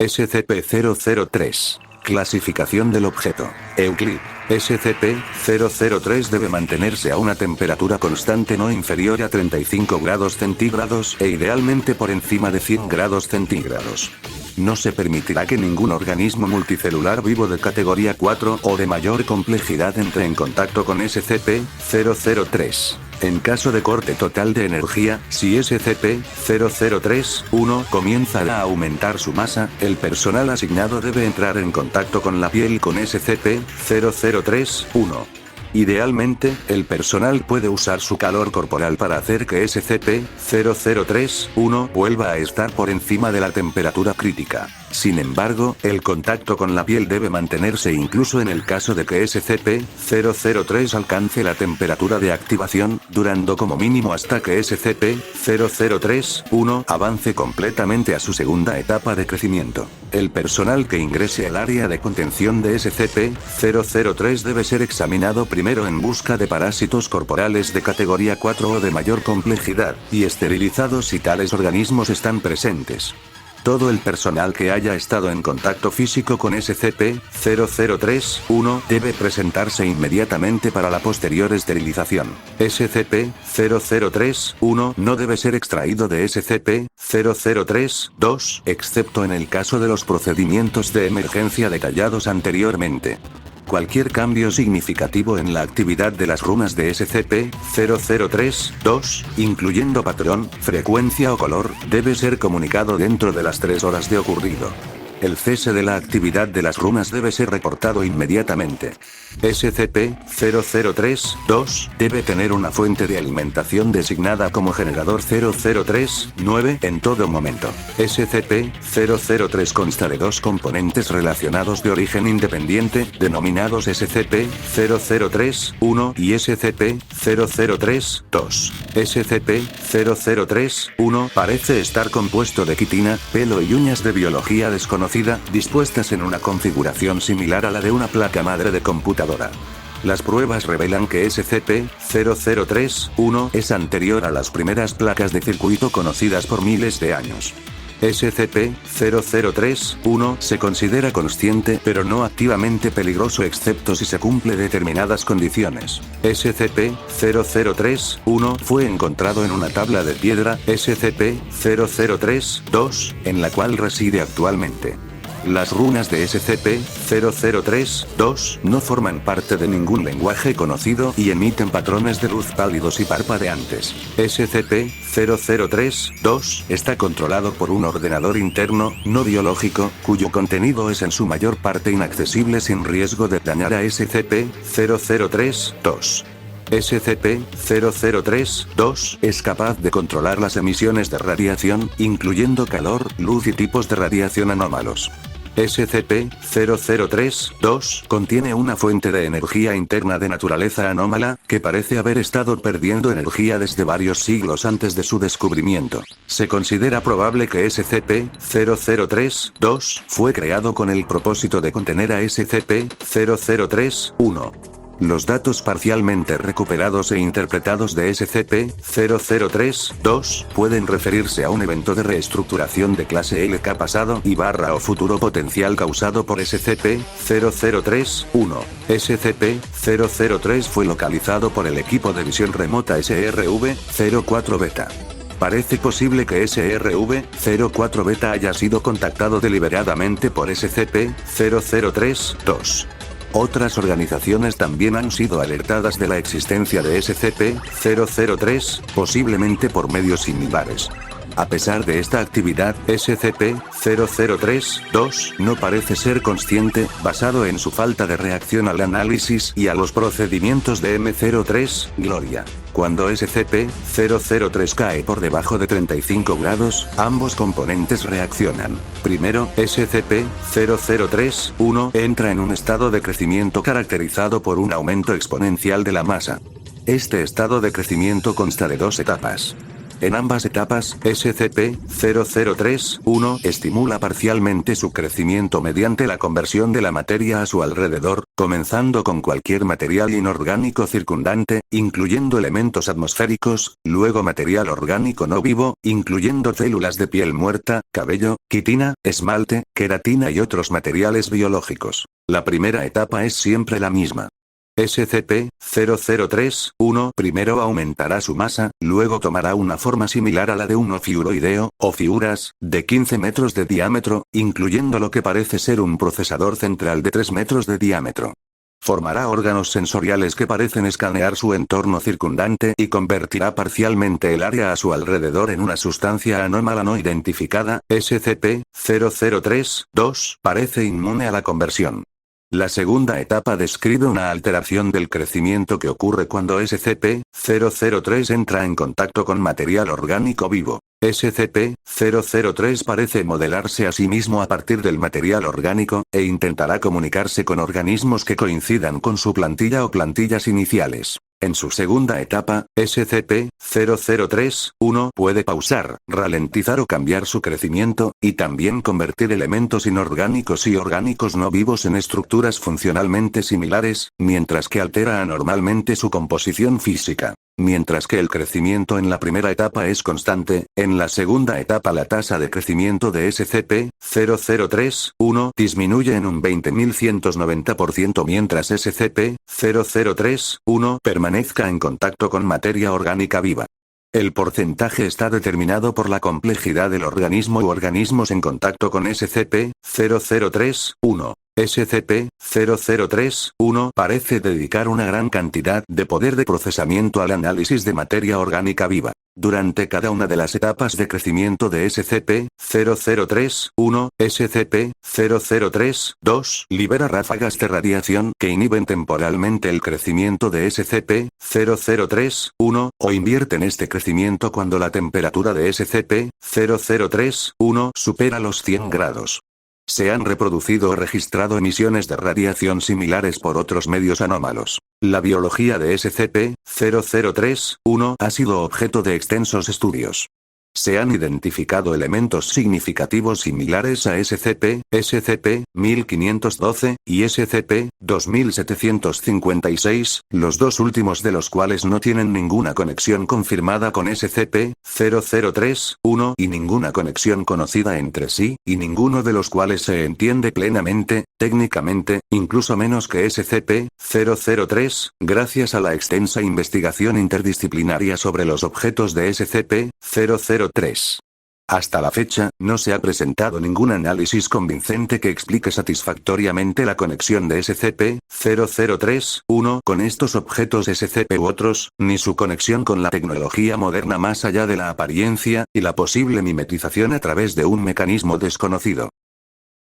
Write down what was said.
SCP-003. Clasificación del objeto. Euclid. SCP-003 debe mantenerse a una temperatura constante no inferior a 35 grados centígrados e idealmente por encima de 100 grados centígrados. No se permitirá que ningún organismo multicelular vivo de categoría 4 o de mayor complejidad entre en contacto con SCP-003. En caso de corte total de energía, si SCP-003-1 comienza a aumentar su masa, el personal asignado debe entrar en contacto con la piel con SCP-003-1. Idealmente, el personal puede usar su calor corporal para hacer que SCP-003-1 vuelva a estar por encima de la temperatura crítica. Sin embargo, el contacto con la piel debe mantenerse incluso en el caso de que SCP-003 alcance la temperatura de activación, durando como mínimo hasta que SCP-003-1 avance completamente a su segunda etapa de crecimiento. El personal que ingrese al área de contención de SCP-003 debe ser examinado primero en busca de parásitos corporales de categoría 4 o de mayor complejidad, y esterilizado si tales organismos están presentes. Todo el personal que haya estado en contacto físico con SCP-003-1 debe presentarse inmediatamente para la posterior esterilización. SCP-003-1 no debe ser extraído de SCP-003-2, excepto en el caso de los procedimientos de emergencia detallados anteriormente. Cualquier cambio significativo en la actividad de las runas de SCP-003-2, incluyendo patrón, frecuencia o color, debe ser comunicado dentro de las 3 horas de ocurrido. El cese de la actividad de las runas debe ser reportado inmediatamente. SCP-003-2 debe tener una fuente de alimentación designada como generador 003-9 en todo momento. SCP-003 consta de 2 componentes relacionados de origen independiente, denominados SCP-003-1 y SCP-003-2. SCP-003-1 parece estar compuesto de quitina, pelo y uñas de biología desconocida, dispuestas en una configuración similar a la de una placa madre de computadora. Las pruebas revelan que SCP-003-1 es anterior a las primeras placas de circuito conocidas por miles de años. SCP-003-1 se considera consciente pero no activamente peligroso excepto si se cumple determinadas condiciones. SCP-003-1 fue encontrado en una tabla de piedra SCP-003-2, en la cual reside actualmente. Las runas de SCP-003-2 no forman parte de ningún lenguaje conocido y emiten patrones de luz pálidos y parpadeantes. SCP-003-2 está controlado por un ordenador interno, no biológico, cuyo contenido es en su mayor parte inaccesible sin riesgo de dañar a SCP-003-2. SCP-003-2 es capaz de controlar las emisiones de radiación, incluyendo calor, luz y tipos de radiación anómalos. SCP-003-2 contiene una fuente de energía interna de naturaleza anómala, que parece haber estado perdiendo energía desde varios siglos antes de su descubrimiento. Se considera probable que SCP-003-2 fue creado con el propósito de contener a SCP-003-1. Los datos parcialmente recuperados e interpretados de SCP-003-2 pueden referirse a un evento de reestructuración de clase LK pasado y o futuro potencial causado por SCP-003-1. SCP-003 fue localizado por el equipo de visión remota SRV-04 Beta. Parece posible que SRV-04 Beta haya sido contactado deliberadamente por SCP-003-2. Otras organizaciones también han sido alertadas de la existencia de SCP-003, posiblemente por medios similares. A pesar de esta actividad, SCP-003-2 no parece ser consciente, basado en su falta de reacción al análisis y a los procedimientos de M03, Gloria. Cuando SCP-003 cae por debajo de 35 grados, ambos componentes reaccionan. Primero, SCP-003-1 entra en un estado de crecimiento caracterizado por un aumento exponencial de la masa. Este estado de crecimiento consta de 2 etapas. En ambas etapas, SCP-003-1 estimula parcialmente su crecimiento mediante la conversión de la materia a su alrededor, comenzando con cualquier material inorgánico circundante, incluyendo elementos atmosféricos, luego material orgánico no vivo, incluyendo células de piel muerta, cabello, quitina, esmalte, queratina y otros materiales biológicos. La primera etapa es siempre la misma. SCP-003-1 primero aumentará su masa, luego tomará una forma similar a la de un ofiuroideo, o fiuras, de 15 metros de diámetro, incluyendo lo que parece ser un procesador central de 3 metros de diámetro. Formará órganos sensoriales que parecen escanear su entorno circundante y convertirá parcialmente el área a su alrededor en una sustancia anómala no identificada. SCP-003-2 parece inmune a la conversión. La segunda etapa describe una alteración del crecimiento que ocurre cuando SCP-003 entra en contacto con material orgánico vivo. SCP-003 parece modelarse a sí mismo a partir del material orgánico, e intentará comunicarse con organismos que coincidan con su plantilla o plantillas iniciales. En su segunda etapa, SCP-003-1 puede pausar, ralentizar o cambiar su crecimiento, y también convertir elementos inorgánicos y orgánicos no vivos en estructuras funcionalmente similares, mientras que altera anormalmente su composición física. Mientras que el crecimiento en la primera etapa es constante, en la segunda etapa la tasa de crecimiento de SCP-003-1 disminuye en un 20.190% mientras SCP-003-1 permanezca en contacto con materia orgánica viva. El porcentaje está determinado por la complejidad del organismo u organismos en contacto con SCP-003-1. SCP-003-1 parece dedicar una gran cantidad de poder de procesamiento al análisis de materia orgánica viva. Durante cada una de las etapas de crecimiento de SCP-003-1, SCP-003-2 libera ráfagas de radiación que inhiben temporalmente el crecimiento de SCP-003-1, o invierten este crecimiento cuando la temperatura de SCP-003-1 supera los 100 grados. Se han reproducido o registrado emisiones de radiación similares por otros medios anómalos. La biología de SCP-003-1 ha sido objeto de extensos estudios. Se han identificado elementos significativos similares a SCP-1512 y SCP-2756, los dos últimos de los cuales no tienen ninguna conexión confirmada con SCP-003-1 y ninguna conexión conocida entre sí, y ninguno de los cuales se entiende plenamente, técnicamente, incluso menos que SCP-003, gracias a la extensa investigación interdisciplinaria sobre los objetos de SCP-003. Hasta la fecha, no se ha presentado ningún análisis convincente que explique satisfactoriamente la conexión de SCP-003-1 con estos objetos SCP u otros, ni su conexión con la tecnología moderna más allá de la apariencia y la posible mimetización a través de un mecanismo desconocido.